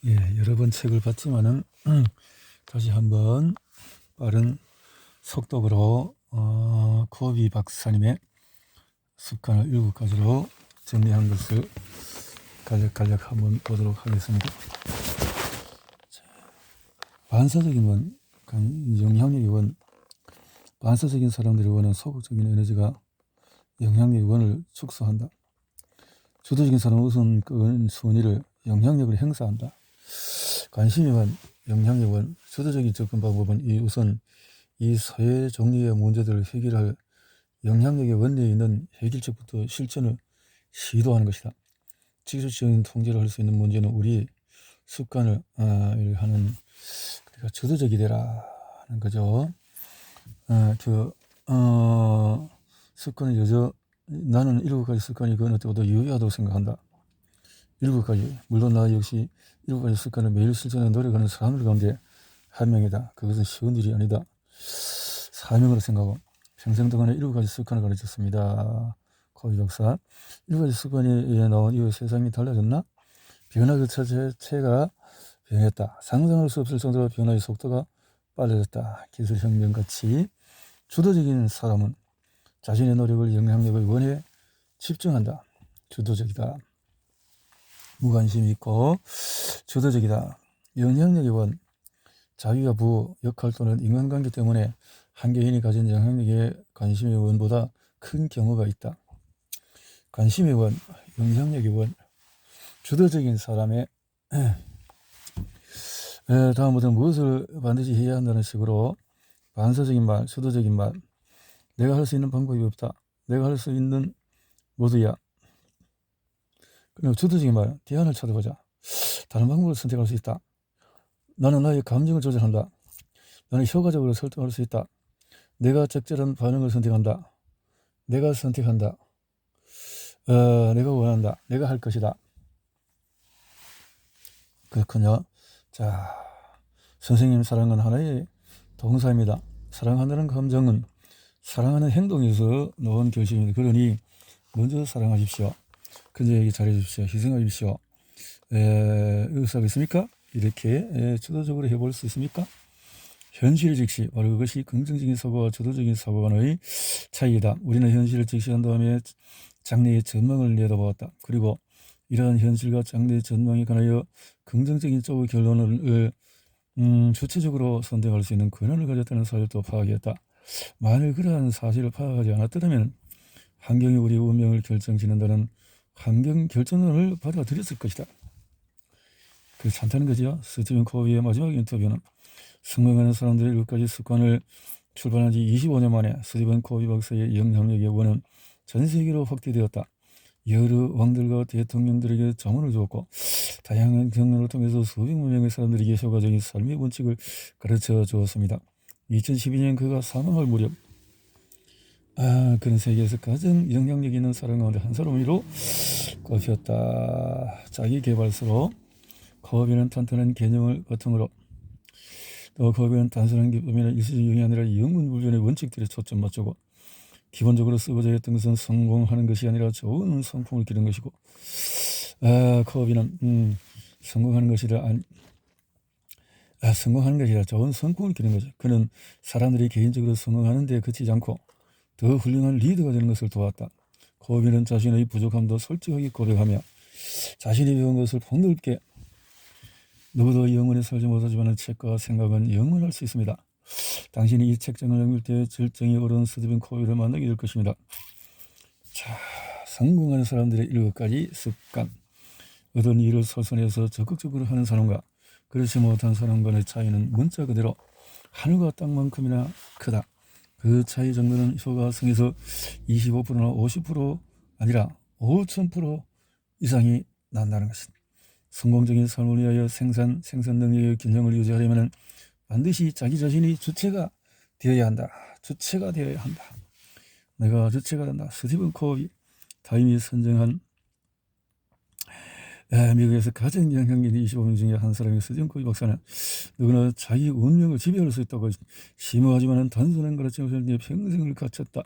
예, 여러 번 책을 봤지만은 다시 한번 빠른 속독으로 코비 박사님의 습관을 7가지로 정리한 것을 간략 한번 보도록 하겠습니다. 반사적인 원, 영향력의 원, 반사적인 사람들의 원은 소극적인 에너지가 영향력의 원을 축소한다. 주도적인 사람은 우선순위를 영향력을 행사한다. 관심의 원, 영향의 원, 주도적인 접근 방법은 우선 이 사회 종류의 문제들을 해결할 영향력의 원리에 있는 해결책부터 실천을 시도하는 것이다. 지속적인 통제를 할 수 있는 문제는 우리 습관을 하는, 그러니까 주도적이 되라 하는 거죠. 습관은 나는 7가지 습관이 그 어느 때보다 유효하다고 생각한다. 7가지. 물론 나 역시 7가지 습관을 매일 실천하는 노력하는 사람들 가운데 한 명이다. 그것은 쉬운 일이 아니다. 사명으로 생각하고 평생 동안에 7가지 습관을 가르쳤습니다. 코비 박사. 7가지 습관이 나온 이후 세상이 달라졌나? 변화 그 자체가 변했다. 상상할 수 없을 정도로 변화의 속도가 빨라졌다. 기술혁명같이 주도적인 사람은 자신의 노력을 영향력을 원에 집중한다. 주도적이다. 무관심이 있고 주도적이다. 영향력의 원, 자기가 부, 역할 또는 인간관계 때문에 한 개인이 가진 영향력에 관심의 원보다 큰 경우가 있다. 관심의 원, 영향력의 원, 주도적인 사람의 다음부터는 무엇을 반드시 해야 한다는 식으로 반사적인 말, 주도적인 말, 내가 할 수 있는 방법이 없다. 내가 할 수 있는 모두야. 그리고 주도적인 말, 대안을 찾아보자. 다른 방법을 선택할 수 있다. 나는 나의 감정을 조절한다. 나는 효과적으로 설득할 수 있다. 내가 적절한 반응을 선택한다. 내가 선택한다. 내가 원한다. 내가 할 것이다. 그렇군요. 자, 선생님 사랑은 하나의 동사입니다. 사랑한다는 감정은 사랑하는 행동에서 나온 결심입니다. 그러니 먼저 사랑하십시오. 그녀에게 잘해주십시오. 희생하십시오. 의사가 있습니까? 이렇게 주도적으로 해볼 수 있습니까? 현실 직시, 바로 그것이 긍정적인 사고와 주도적인 사고 간의 차이이다. 우리는 현실을 직시한 다음에 장래의 전망을 내다보았다. 그리고 이러한 현실과 장래의 전망에 관하여 긍정적인 쪽의 결론을 주체적으로 선택할 수 있는 권한을 가졌다는 사실도 파악했다. 만일 그러한 사실을 파악하지 않았더라면 환경이 우리 운명을 결정짓는다는 환경 결정론을 받아들였을 것이다. 그렇지 않다는 거죠. 스티븐 코비의 마지막 인터뷰는 성공하는 사람들의 7가지 습관을 출판한 지 25년 만에 스티븐 코비 박사의 영향력의 원은 전 세계로 확대되었다. 여러 왕들과 대통령들에게 자문을 주었고 다양한 경로를 통해서 수백만 명의 사람들에게 효과적인 삶의 원칙을 가르쳐 주었습니다. 2012년 그가 사망할 무렵 그는 세계에서 가장 영향력 있는 사람 가운데 한 사람으로 꼽혔다. 자기 개발서로 코비는 탄탄한 개념을 바탕으로 또 코비는 단순한 기쁨이나 일시적 영이 아니라 영문불변의 원칙들에 초점 맞추고 기본적으로 쓰고자 했던 것은 성공하는 것이 아니라 좋은 성품을 기르는 것이고 코비는 성공하는 것이라 좋은 성품을 기르는 거죠. 그는 사람들이 개인적으로 성공하는 데 그치지 않고 더 훌륭한 리더가 되는 것을 도왔다. 코비는 자신의 부족함도 솔직하게 고백하며 자신이 배운 것을 폭넓게 누구도 영원히 살지 못하지만 책과 생각은 영원할 수 있습니다. 당신이 이 책장을 읽을 때 절정에 오른 스티븐 코비를 만나게 될 것입니다. 자, 성공하는 사람들의 7가지 습관. 어떤 일을 솔선해서 적극적으로 하는 사람과 그렇지 못한 사람 간의 차이는 문자 그대로 하늘과 땅만큼이나 크다. 그 차이 정도는 효과성에서 25%나 50% 아니라 5000% 이상이 난다는 것입니다. 성공적인 삶을 위하여 생산 능력의 균형을 유지하려면 반드시 자기 자신이 주체가 되어야 한다. 주체가 되어야 한다. 내가 주체가 된다. 스티븐 코비, 타임이 선정한 미국에서 가장 영향력 25명 중에 한 사람이 스티븐 코비 박사는 누구나 자기 운명을 지배할 수 있다고 심오하지만 단순한 가르침을 평생을 갖췄다.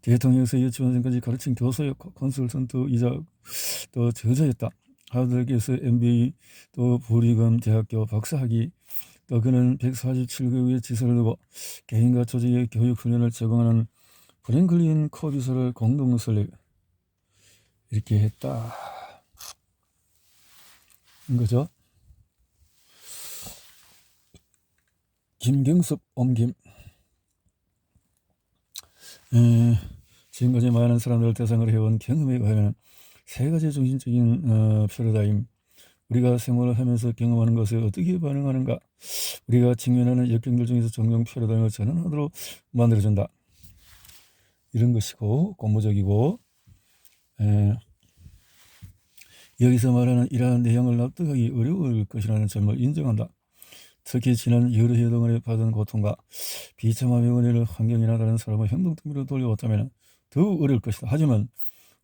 대통령에서 유치원생까지 가르친 교수였고 컨설턴트이자 또 저자였다. 하버드에서 MBA, 또 브리검 대학교 박사학위, 또 그는 147개국의 지서를 두고 개인과 조직의 교육 훈련을 제공하는 프랭클린 코비서를 공동 설립 이렇게 했다 거죠. 김경섭 옮김. 지금까지 많은 사람들을 대상으로 해온 경험에 의하면 세 가지 중심적인 패러다임, 우리가 생활을 하면서 경험하는 것에 어떻게 반응하는가, 우리가 직면하는 역경들 중에서 종종 패러다임을 전환하도록 만들어준다, 이런 것이고, 고무적이고, 여기서 말하는 이러한 내용을 납득하기 어려울 것이라는 점을 인정한다. 특히 지난 여러 해 동안에 받은 고통과 비참함의 은혜를 환경이나 다른 사람의 행동 때문에 돌려왔다면 더욱 어려울 것이다. 하지만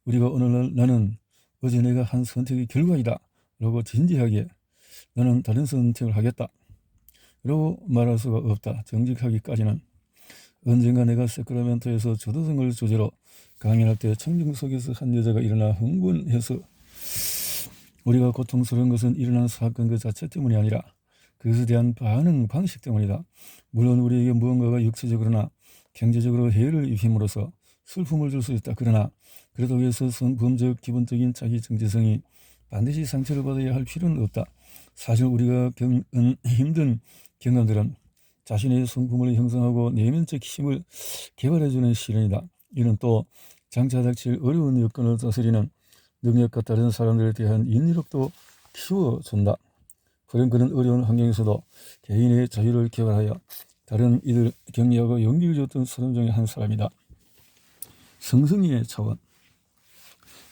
우리가 오늘날 나는 어제 내가 한 선택의 결과이다 라고 진지하게 나는 다른 선택을 하겠다 라고 말할 수가 없다. 정직하기까지는. 언젠가 내가 세크라멘토에서 주도성을 주제로 강연할 때 청중 속에서 한 여자가 일어나 흥분해서 우리가 고통스러운 것은 일어난 사건 그 자체 때문이 아니라 그것에 대한 반응 방식 때문이다. 물론 우리에게 무언가가 육체적으로나 경제적으로 해를 입힘으로써 슬픔을 줄 수 있다. 그러나 그렇다고 해서 성범적 기본적인 자기 정체성이 반드시 상처를 받아야 할 필요는 없다. 사실 우리가 겪는 힘든 경험들은 자신의 성품을 형성하고 내면적 힘을 개발해주는 시련이다. 이는 또 장차 닥칠 어려운 여건을 다스리는 능력과 다른 사람들에 대한 인내력도 키워준다. 프랭클은 어려운 환경에서도 개인의 자유를 개발하여 다른 이들 격려하고 용기를 줬던 사람 중에 한 사람이다. 성승의 차원,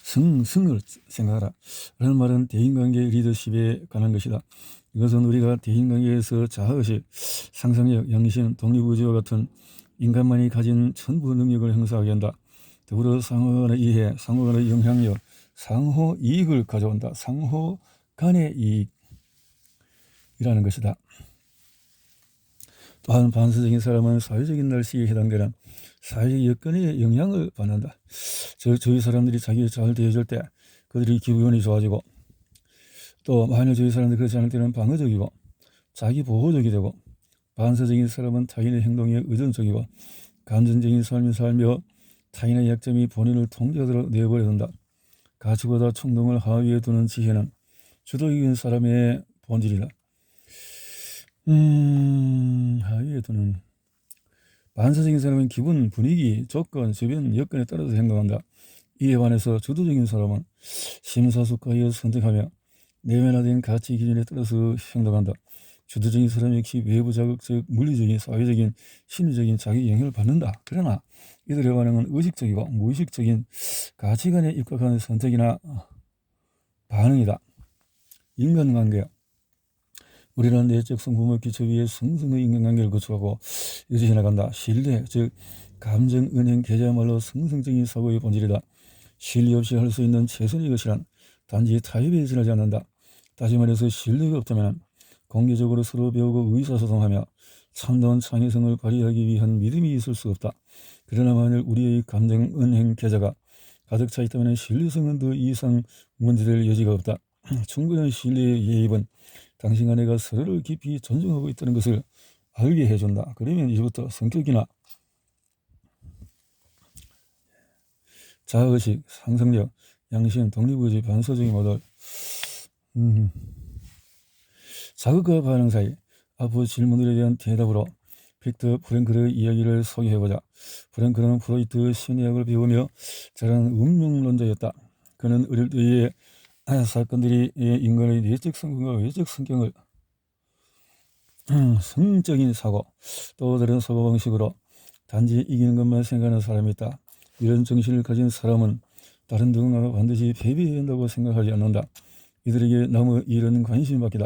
성을 생각하라 라는 말은 대인관계 리더십에 관한 것이다. 이것은 우리가 대인관계에서 자아의식, 상상력, 양심, 독립의지와 같은 인간만이 가진 전부 능력을 행사하게 한다. 더불어 상호 간의 이해, 상호 간의 영향력, 상호 이익을 가져온다. 상호 간의 이익이라는 것이다. 또한 반사적인 사람은 사회적인 날씨에 해당되는 사회적 여건에 영향을 받는다. 주위 사람들이 자기를 잘 대해줄 때 그들이 기분이 좋아지고, 또 만일 주위 사람들이 그렇지 않을 때는 방어적이고 자기 보호적이 되고, 반사적인 사람은 타인의 행동에 의존적이고 감정적인 삶을 살며 타인의 약점이 본인을 통제하도록 내버려둔다. 가치보다 충동을 하위에 두는 지혜는 주도적인 사람의 본질이다. 하위에 두는 반사적인 사람은 기분, 분위기, 조건, 주변 여건에 따라서 행동한다. 이에 반해서 주도적인 사람은 심사숙고하여 선택하며 내면화된 가치 기준에 따라서 행동한다. 주도적인 사람 역시 외부 자극적, 물리적인, 사회적인, 심리적인 자기 영향을 받는다. 그러나 이들의 반응은 의식적이고 무의식적인 가치관에 입각하는 선택이나 반응이다. 인간관계. 우리는 내적 성품의 기초 위에 성성의 인간관계를 구축하고 유지해 나간다. 신뢰, 즉 감정, 은행, 계좌야말로 성성적인 사고의 본질이다. 신뢰 없이 할 수 있는 최선의 것이란 단지 타협에 지나지 않는다. 다시 말해서 신뢰가 없다면 공개적으로 서로 배우고 의사소통하며 참다운 창의성을 발휘하기 위한 믿음이 있을 수 없다. 그러나 만일 우리의 감정, 은행, 계좌가 가득 차 있다면 신뢰성은 더 이상 문제될 여지가 없다. 충분한 신뢰의 예입은 당신 아내가 서로를 깊이 존중하고 있다는 것을 알게 해준다. 그러면 이제부터 성격이나 자아의식, 상상력, 양심, 독립의지, 반사적인 모델, 자극과 반응 사이 앞으로 질문들에 대한 대답으로 빅터 프랭클의 이야기를 소개해보자. 프랭클은 프로이트 심리학을 배우며 자란 운명론자였다. 그는 어릴 때의 사건들이 인간의 내적 성품과 외적 성격을 성적인 사고, 또 다른 사고방식으로 단지 이기는 것만 생각하는 사람이 있다. 이런 정신을 가진 사람은 다른 누군가가 반드시 패배해야 한다고 생각하지 않는다. 이들에게 남의 일은 관심이 바뀌다.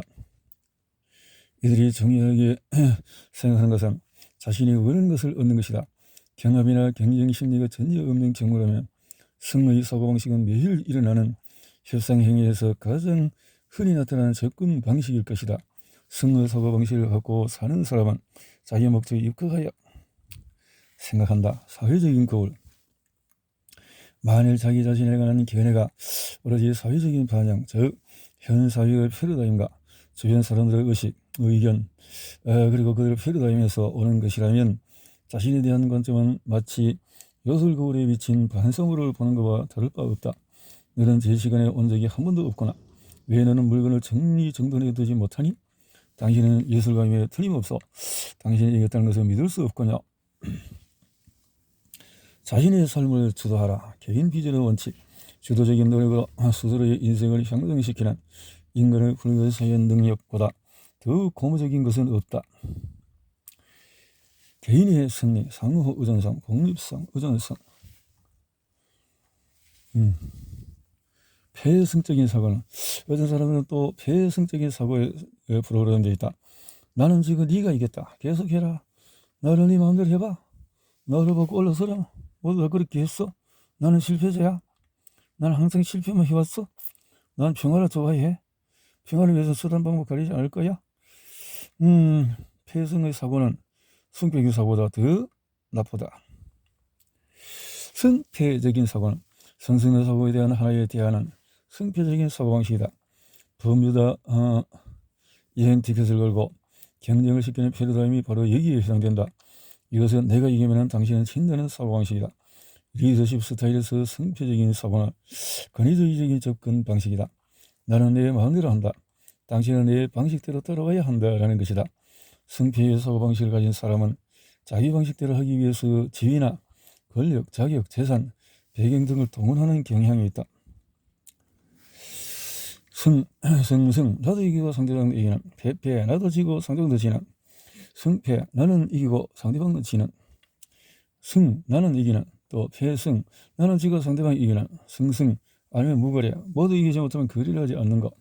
이들이 중요하게 생각하는 것은 자신이 원하는 것을 얻는 것이다. 경합이나 경쟁 심리가 전혀 없는 경우라면 성의 사고방식은 매일 일어나는 협상행위에서 가장 흔히 나타나는 접근 방식일 것이다. 성의 사고방식을 갖고 사는 사람은 자기 목적에 입각하여 생각한다. 사회적인 거울. 만일 자기 자신에 관한 견해가 오로지 사회적인 반영, 즉 현 사회의 패러다임과 주변 사람들의 의식, 의견, 그리고 그들의 패러다임에서 오는 것이라면 자신에 대한 관점은 마치 요술 거울에 비친 반사물을 보는 것과 다를 바 없다. 너는 제 시간에 온 적이 한 번도 없거나 왜 너는 물건을 정리정돈해 두지 못하니? 당신은 예술가임에 틀림없어 당신이 이겼다는 것을 믿을 수 없거냐? 자신의 삶을 주도하라. 개인 비전의 원칙. 주도적인 노력으로 스스로의 인생을 향상시키는 인간의 불가사의 능력보다 더 고무적인 것은 없다. 개인의 승리, 상호 의존성, 독립성, 의존성. 폐승적인 사고는 어떤 사람은 또 폐승적인 사고에 프로그램되어 있다. 나는 지금 네가 이겼다. 계속해라. 나를 네 마음대로 해봐. 너를 보고 올라서라. 모두 다 그렇게 했어. 나는 실패자야. 나는 항상 실패만 해왔어. 난 평화를 좋아해. 평화를 위해서 수단 방법 가리지 않을 거야. 폐승의 사고는 승패의 사고보다 더 나쁘다. 승패적인 사고는 성승의 사고에 대한 하나의 대안은 승패적인 사고방식이다. 법유다 여행 티켓을 걸고 경쟁을 시키는 패러다임이 바로 여기에 해당된다. 이것은 내가 이기면 당신은 진다는 사고방식이다. 리더십 스타일에서 승패적인 사고는 권위주의적인 접근 방식이다. 나는 내 마음대로 한다. 당신은 내 방식대로 따라와야 한다라는 것이다. 승패의 사고방식을 가진 사람은 자기 방식대로 하기 위해서 지위나 권력, 자격, 재산, 배경 등을 동원하는 경향이 있다. 승, 나도 이기고 상대방도 이기는. 패, 나도 지고 상대방도 지는. 승패, 나는 이기고 상대방은 지는. 승, 나는 이기는. 또 패승, 나는 지고 상대방이 이기는. 승, 아니면 무거래. 모두 이기지 못하면 거리를 하지 않는 것.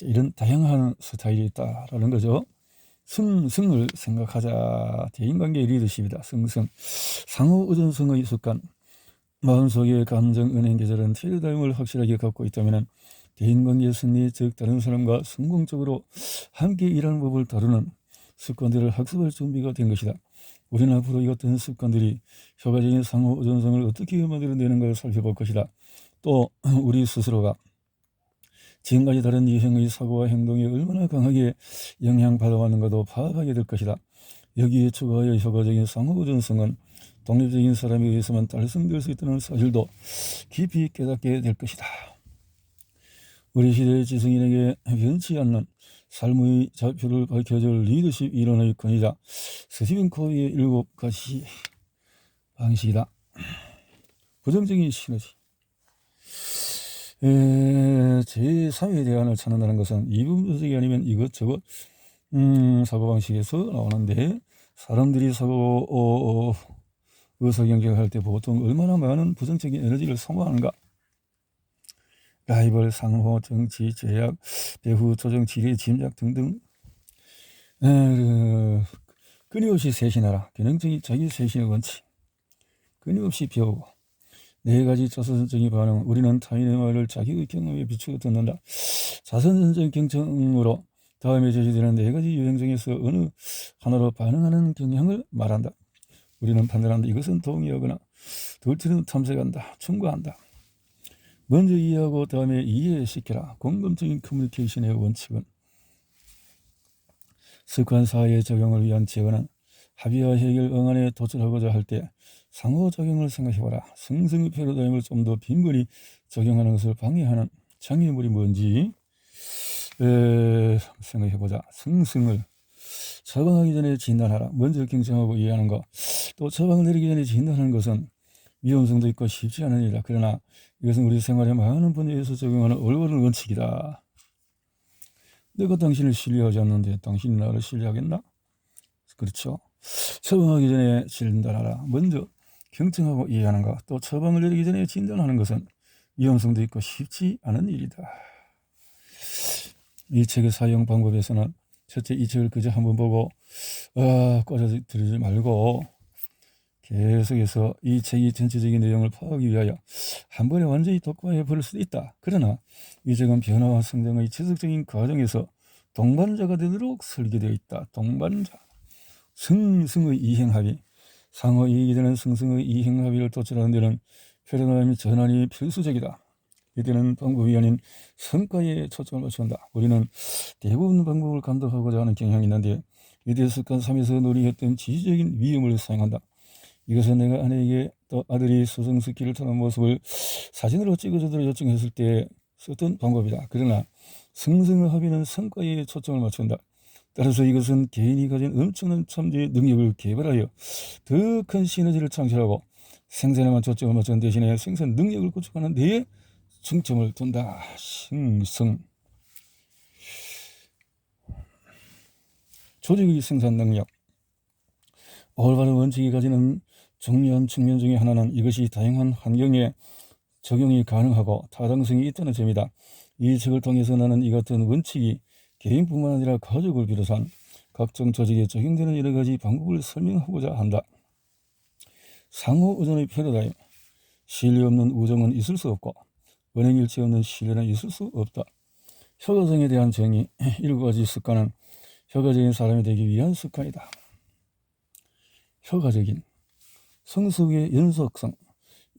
이런 다양한 스타일이 있다라는 거죠. 승을 생각하자. 대인관계의 리더십이다. 상호 의존성의 습관. 마음속의 감정, 은행, 계절은 패러다임을 확실하게 갖고 있다면 대인관계 승리, 즉 다른 사람과 성공적으로 함께 일하는 법을 다루는 습관들을 학습할 준비가 된 것이다. 우리는 앞으로 이 같은 습관들이 효과적인 상호 의존성을 어떻게 만들어내는가를 살펴볼 것이다. 또 우리 스스로가 지금까지 다른 이성의 사고와 행동에 얼마나 강하게 영향받아왔는가도 파악하게 될 것이다. 여기에 추가하여 효과적인 상호 의존성은 독립적인 사람에 의해서만 달성될 수 있다는 사실도 깊이 깨닫게 될 것이다. 우리 시대의 지성인에게 변치 않는 삶의 좌표를 밝혀줄 리더십 이론의 권위자 스티븐 코비의 7가지 방식이다. 부정적인 시너지. 제3의 대안을 찾는다는 것은 이분 분석이 아니면 이것저것 사고방식에서 나오는데, 사람들이 사고 의사경쟁을 할 때 보통 얼마나 많은 부정적인 에너지를 소모하는가. 라이벌, 상호, 정치, 제약, 배후, 조정, 지뢰, 짐작 등등. 끊임없이 쇄신하라. 균형적인 자기 쇄신의 원칙. 끊임없이 배우고. 4가지 자선적인 반응. 우리는 타인의 말을 자기의 경험에 비추어 듣는다. 자선적 경청으로 다음에 제시되는 4가지 유형 중에서 어느 하나로 반응하는 경향을 말한다. 우리는 판단한다. 이것은 동의하거나, 둘째는 탐색한다. 충고한다. 먼저 이해하고 다음에 이해시켜라. 공감적인 커뮤니케이션의 원칙은 습관사회의 적용을 위한 제어는 합의와 해결 응안에 도출하고자 할 때 상호작용을 생각해봐라. 승승의 패러다임을 좀 더 빈번히 적용하는 것을 방해하는 장애물이 뭔지 생각해보자. 승승을 처방하기 전에 진단하라. 먼저 경청하고 이해하는 것. 또 처방을 내리기 전에 진단하는 것은 위험성도 있고 쉽지 않은 일이다. 그러나 이것은 우리 생활의 많은 분야에서 적용하는 올바른 원칙이다. 내가 당신을 신뢰하지 않는데 당신이 나를 신뢰하겠나? 그렇죠. 처방하기 전에 진단하라. 먼저 경청하고 이해하는 것. 또 처방을 내리기 전에 진단하는 것은 위험성도 있고 쉽지 않은 일이다. 이 책의 사용 방법에서는 첫째, 이 책을 그저 한번 보고 꽂아들이지 말고 계속해서 이 책의 전체적인 내용을 파악하기 위하여 한 번에 완전히 독과해 버릴 수도 있다. 그러나 이 책은 변화와 성장의 지속적인 과정에서 동반자가 되도록 설계되어 있다. 동반자. 승승의 이행합의. 상호 이익이 되는 승승의 이행합의를 도출하는 데는 패러다임이 전환이 필수적이다. 이때는 방법이 아닌 성과에 초점을 맞춘다. 우리는 대부분 방법을 감독하고자 하는 경향이 있는데 이때 습관 3에서 논의했던 지지적인 위험을 사용한다. 이것은 내가 아내에게 또 아들이 수성 스키를 타는 모습을 사진으로 찍어주도록 요청했을 때 썼던 방법이다. 그러나 승승의 합의는 성과에 초점을 맞춘다. 따라서 이것은 개인이 가진 엄청난 참여의 능력을 개발하여 더 큰 시너지를 창출하고 생산에만 초점을 맞춘 대신에 생산 능력을 구축하는 데에 중점을 둔다. 승승. 조직의 생산 능력. 올바른 원칙이 가지는 중요한 측면 중에 하나는 이것이 다양한 환경에 적용이 가능하고 타당성이 있다는 점이다. 이 책을 통해서 나는 이 같은 원칙이 개인뿐만 아니라 가족을 비롯한 각종 조직에 적용되는 여러 가지 방법을 설명하고자 한다. 상호 의존의 패러다임. 신뢰 없는 우정은 있을 수 없고 원행일치 없는 신뢰는 있을 수 없다. 효과성에 대한 정의. 7가지 습관은 효과적인 사람이 되기 위한 습관이다. 효과적인 성숙의 연속성.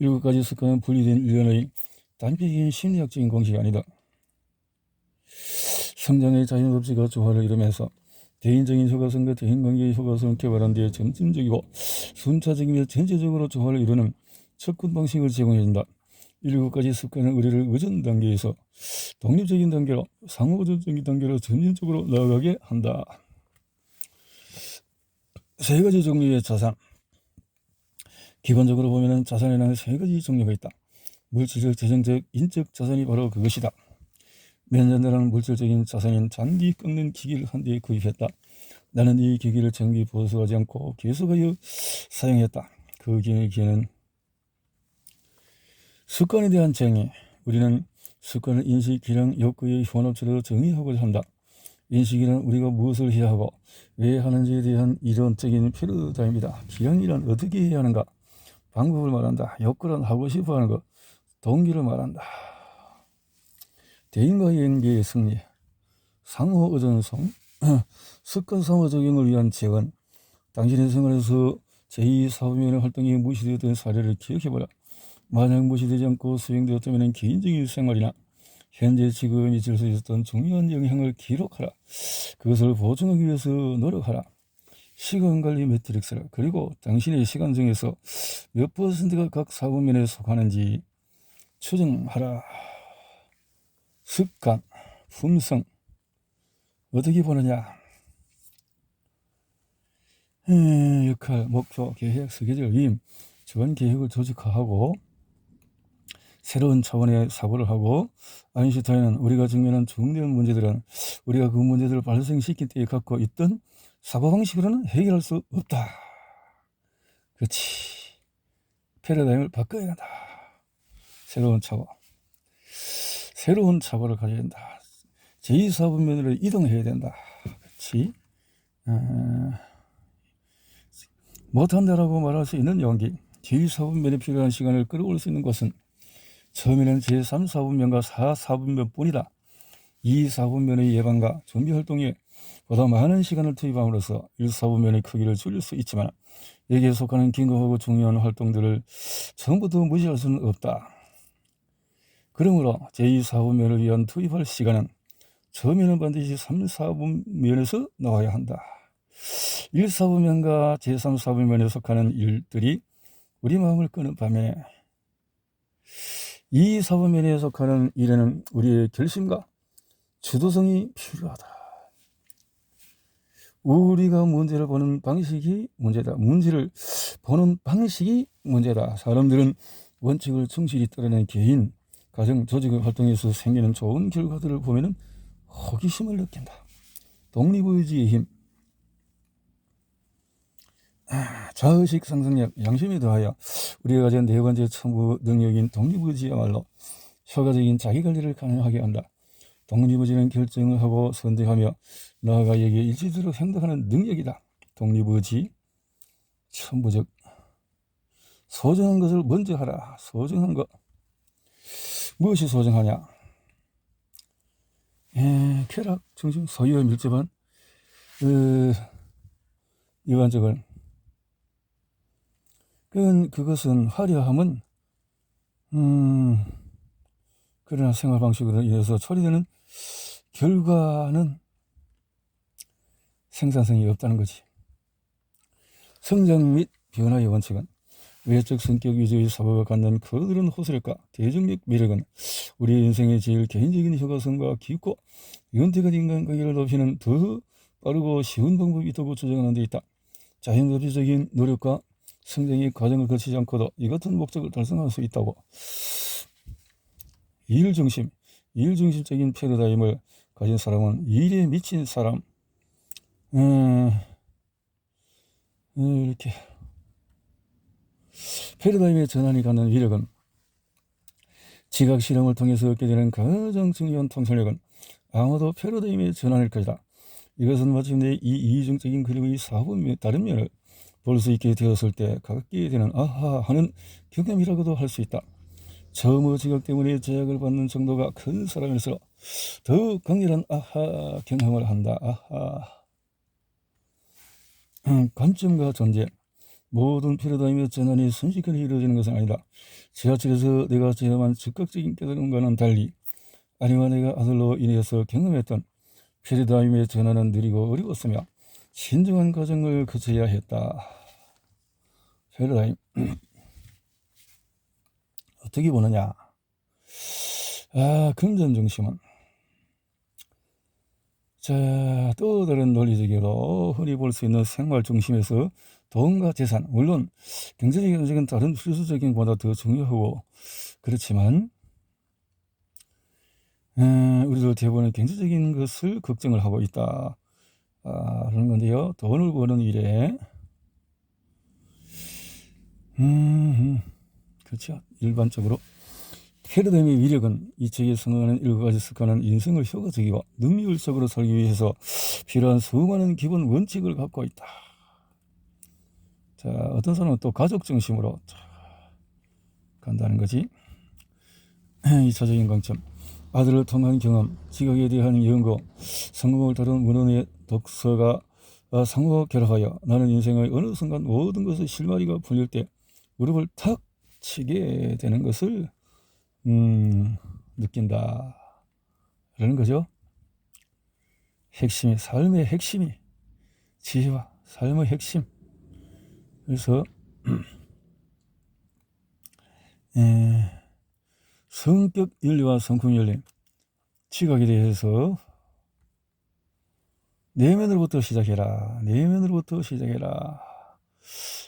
7가지 습관은 분리된 일련의 단편적인 심리학적인 공식이 아니다. 성장의 자연법칙과 조화를 이루면서 개인적인 효과성과 대인관계의 효과성을 개발하는 데 점진적이고 순차적이며 전체적으로 조화를 이루는 접근 방식을 제공해준다. 7가지 습관은 우리를 의존 단계에서 독립적인 단계로 상호의존적인 단계로 점진적으로 나아가게 한다. 3가지 종류의 자산. 기본적으로 보면 자산에는 3가지 종류가 있다. 물질적, 재정적, 인적 자산이 바로 그것이다. 몇 년 전에는 물질적인 자산인 잔디 깎는 기기를 한 대 구입했다. 나는 이 기기를 정기 보수하지 않고 계속하여 사용했다. 그 기계는 습관에 대한 정의. 우리는 습관을 인식, 기량, 욕구의 혼합체로 정의하고자 한다. 인식이란 우리가 무엇을 해야 하고 왜 하는지에 대한 이론적인 패러다임이다. 기량이란 어떻게 해야 하는가, 방법을 말한다. 욕구란 하고 싶어 하는 것, 동기를 말한다. 대인과의 연계의 승리. 상호 의존성. 습관 상호 적용을 위한 재원. 당신의 생활에서 제2사업면의 활동이 무시되었던 사례를 기억해보라. 만약 무시되지 않고 수행되었다면 개인적인 생활이나 현재 직업에 미칠 수 있었던 중요한 영향을 기록하라. 그것을 보충하기 위해서 노력하라. 시간관리 매트릭스라. 그리고 당신의 시간 중에서 몇 %가 각 사고면에 속하는지 추정하라. 습관, 품성. 어떻게 보느냐. 역할, 목표, 계획, 스케줄, 임, 주간 계획을 조직화하고 새로운 차원의 사고를 하고, 아인슈타인은 우리가 직면한 중대한 문제들은 우리가 그 문제들을 발생시킬 때에 갖고 있던 사고방식으로는 해결할 수 없다. 그렇지. 패러다임을 바꿔야 한다. 새로운 사고를 가져야 된다. 제2사업면으로 이동해야 된다. 그렇지. 못한다라고 말할 수 있는 용기. 제2사업면에 필요한 시간을 끌어올 수 있는 것은 처음에는 제3사분면과 4사분면 뿐이다. 이 사분면의 예방과 준비활동에 보다 많은 시간을 투입함으로써 1사분면의 크기를 줄일 수 있지만 여기에 속하는 긴급하고 중요한 활동들을 처음부터 무시할 수는 없다. 그러므로 제2사분면을 위한 투입할 시간은 처음에는 반드시 3사분면에서 나와야 한다. 1사분면과 제3사분면에 속하는 일들이 우리 마음을 끄는 반면에 이 사분면에 속하는 일에는 우리의 결심과 주도성이 필요하다. 우리가 문제를 보는 방식이 문제다. 문제를 보는 방식이 문제다. 사람들은 원칙을 충실히 따르는 개인, 가정, 조직의 활동에서 생기는 좋은 결과들을 보면 호기심을 느낀다. 독립의지의 힘. 자의식 상상력, 양심에 더하여 우리가 가진 4번째 첨부 능력인 독립의지야말로 효과적인 자기관리를 가능하게 한다. 독립의지는 결정을 하고 선택하며 나아가 여기에 일치적으로 행동하는 능력이다. 독립의지, 천부적. 소중한 것을 먼저 하라. 소중한 것. 무엇이 소중하냐? 쾌락, 중심, 소유와 밀접한 일반적은 그것은 화려함은 그러나 생활 방식으로 인해서 처리되는 결과는 생산성이 없다는 거지. 성장 및 변화의 원칙은 외적 성격 위주의 사고가 갖는 거대한 호소력과 대중적 매력은 우리 인생의 제일 개인적인 효과성과 깊고 연태가 인간관계를 높이는 더 빠르고 쉬운 방법이 있다고 주장하는 데 있다. 자연법칙적인 노력과 성장의 과정을 거치지 않고도 이 같은 목적을 달성할 수 있다고. 일중심적인 패러다임을 가진 사람은 일에 미친 사람. 이렇게 패러다임의 전환이 갖는 위력은 지각 실험을 통해서 얻게 되는 가장 중요한 통찰력은 아마도 패러다임의 전환일 것이다. 이것은 마침내 이 이중적인 그림의 다른 면을 볼 수 있게 되었을 때 갖게 되는 아하 하는 경험이라고도 할 수 있다. 처음 지각 때문에 제약을 받는 정도가 큰 사람일수록 더욱 강렬한 아하 경험을 한다. 아하. 관점과 존재. 모든 패러다임의 전환이 순식간에 이루어지는 것은 아니다. 지하철에서 내가 체험한 즉각적인 깨달음과는 달리 아니와 내가 아들로 인해서 경험했던 패러다임의 전환은 느리고 어려웠으며 신중한 과정을 거쳐야 했다. 패러다임 어떻게 보느냐. 금전 중심은 또 다른 논리적으로 흔히 볼 수 있는 생활 중심에서 돈과 재산, 물론 경제적인 음식은 다른 필수적인 것보다 더 중요하고 그렇지만 우리도 대부분은 경제적인 것을 걱정을 하고 있다 하는 건데요. 돈을 버는 일에 그렇죠. 일반적으로 패러다임의 위력은 이 책에 성공하는 7가지 습관은 인생을 효과적이고 능률적으로 살기 위해서 필요한 수많은 기본 원칙을 갖고 있다. 자, 어떤 사람은 또 가족 중심으로 간다는 거지. 2차적인 관점. 아들을 통한 경험, 지각에 대한 연구, 성공을 다룬 문헌의 독서가 상호 결합하여 나는 인생의 어느 순간 모든 것의 실마리가 풀릴 때 무릎을 탁 치게 되는 것을 느낀다 라는 거죠. 핵심이, 삶의 핵심이 지혜와 삶의 핵심. 그래서 성격 윤리와 성품 윤리, 지각에 대해서 내면으로부터 시작해라. 내면으로부터 시작해라.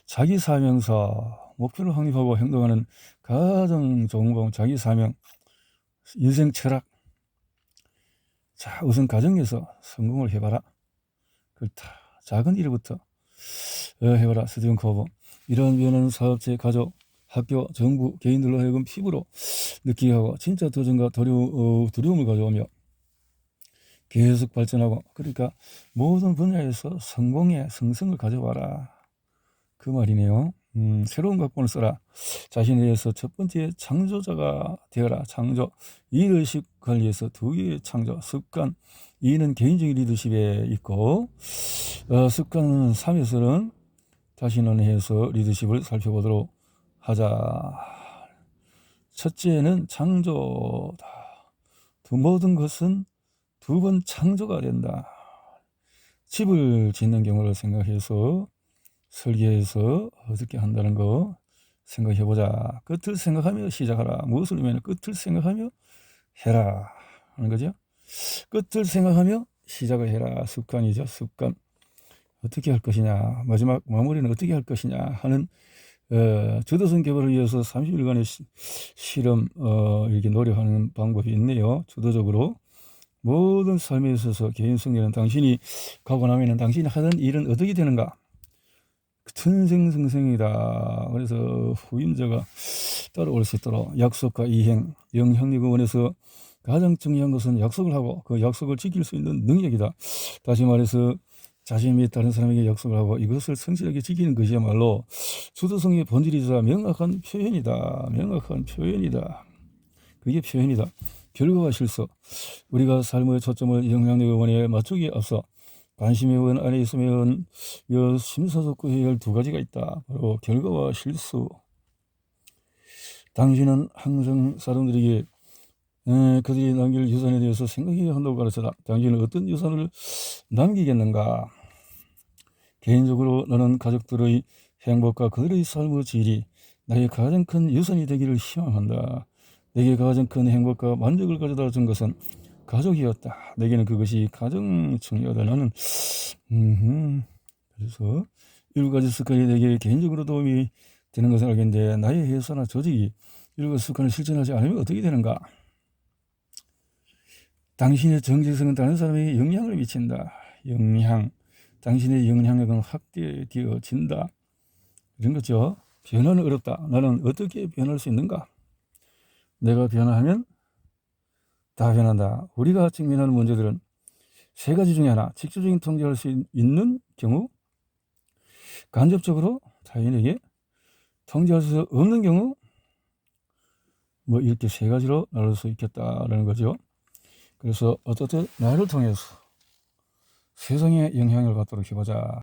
자기 사명서, 목표를 확립하고 행동하는 가장 좋은 방, 자기 사명, 인생 철학. 자, 우선 가정에서 성공을 해봐라. 그렇다. 작은 일부터 해봐라. 스티븐 코버. 이러한 변화는 사업체, 가족, 학교, 정부, 개인들로 하여금 피부로 느끼게 하고 진짜 도전과 두려움을 가져오며 계속 발전하고, 그러니까 모든 분야에서 성공의 성성을 가져와라 그 말이네요. 새로운 각본을 써라. 자신에 대해서 첫 번째 창조자가 되어라. 창조. 리더십 관리에서 2개의 창조. 습관. 2는 개인적인 리더십에 있고 습관 3에서는 자신을 해서 리더십을 살펴보도록 하자. 첫째는 창조다. 모든 것은 2번 창조가 된다. 집을 짓는 경우를 생각해서 설계해서 어떻게 한다는 거 생각해보자. 끝을 생각하며 시작하라. 무엇을 의미하는 끝을 생각하며 해라 하는 거죠. 끝을 생각하며 시작을 해라. 습관이죠. 습관. 어떻게 할 것이냐, 마지막 마무리는 어떻게 할 것이냐 하는 주도성 개발을 위해서 30일간의 실험 이렇게 노력하는 방법이 있네요. 주도적으로 모든 삶에 있어서 개인 승리는 당신이 가고 나면은 당신이 하던 일은 어떻게 되는가? 천생성생이다. 그래서 후임자가 따라올 수 있도록 약속과 이행, 영향력원에서 가장 중요한 것은 약속을 하고 그 약속을 지킬 수 있는 능력이다. 다시 말해서 자신 및 다른 사람에게 약속을 하고 이것을 성실하게 지키는 것이야말로 주도성의 본질이자 명확한 표현이다. 명확한 표현이다. 그게 표현이다. 결과와 실수. 우리가 삶의 초점을 영향력의 원에 맞추기에 앞서 관심의 원 안에 있으면 심사숙고해야 할 2가지가 있다. 바로 결과와 실수. 당신은 항상 사람들에게 그들이 남길 유산에 대해서 생각해야 한다고 가르쳐다. 당신은 어떤 유산을 남기겠는가? 개인적으로 나는 가족들의 행복과 그들의 삶의 질이 나의 가장 큰 유산이 되기를 희망한다. 내게 가장 큰 행복과 만족을 가져다 준 것은 가족이었다. 내게는 그것이 가장 중요하다. 나는 그래서 7가지 습관이 내게 개인적으로 도움이 되는 것을 알겠는데 나의 회사나 조직이 7가지 습관을 실천하지 않으면 어떻게 되는가? 당신의 정체성은 다른 사람에게 영향을 미친다. 당신의 영향력은 확대되어진다. 이런 거죠. 변화는 어렵다. 나는 어떻게 변할 수 있는가? 내가 변화하면 다 변한다. 우리가 직면하는 문제들은 3가지 중에 하나, 직접적인 통제할 수 있는 경우, 간접적으로 타인에게 통제할 수 없는 경우, 뭐 이렇게 3가지로 나눌 수 있겠다라는 거죠. 그래서 어떻든 나를 통해서 세상에 영향을 받도록 해보자.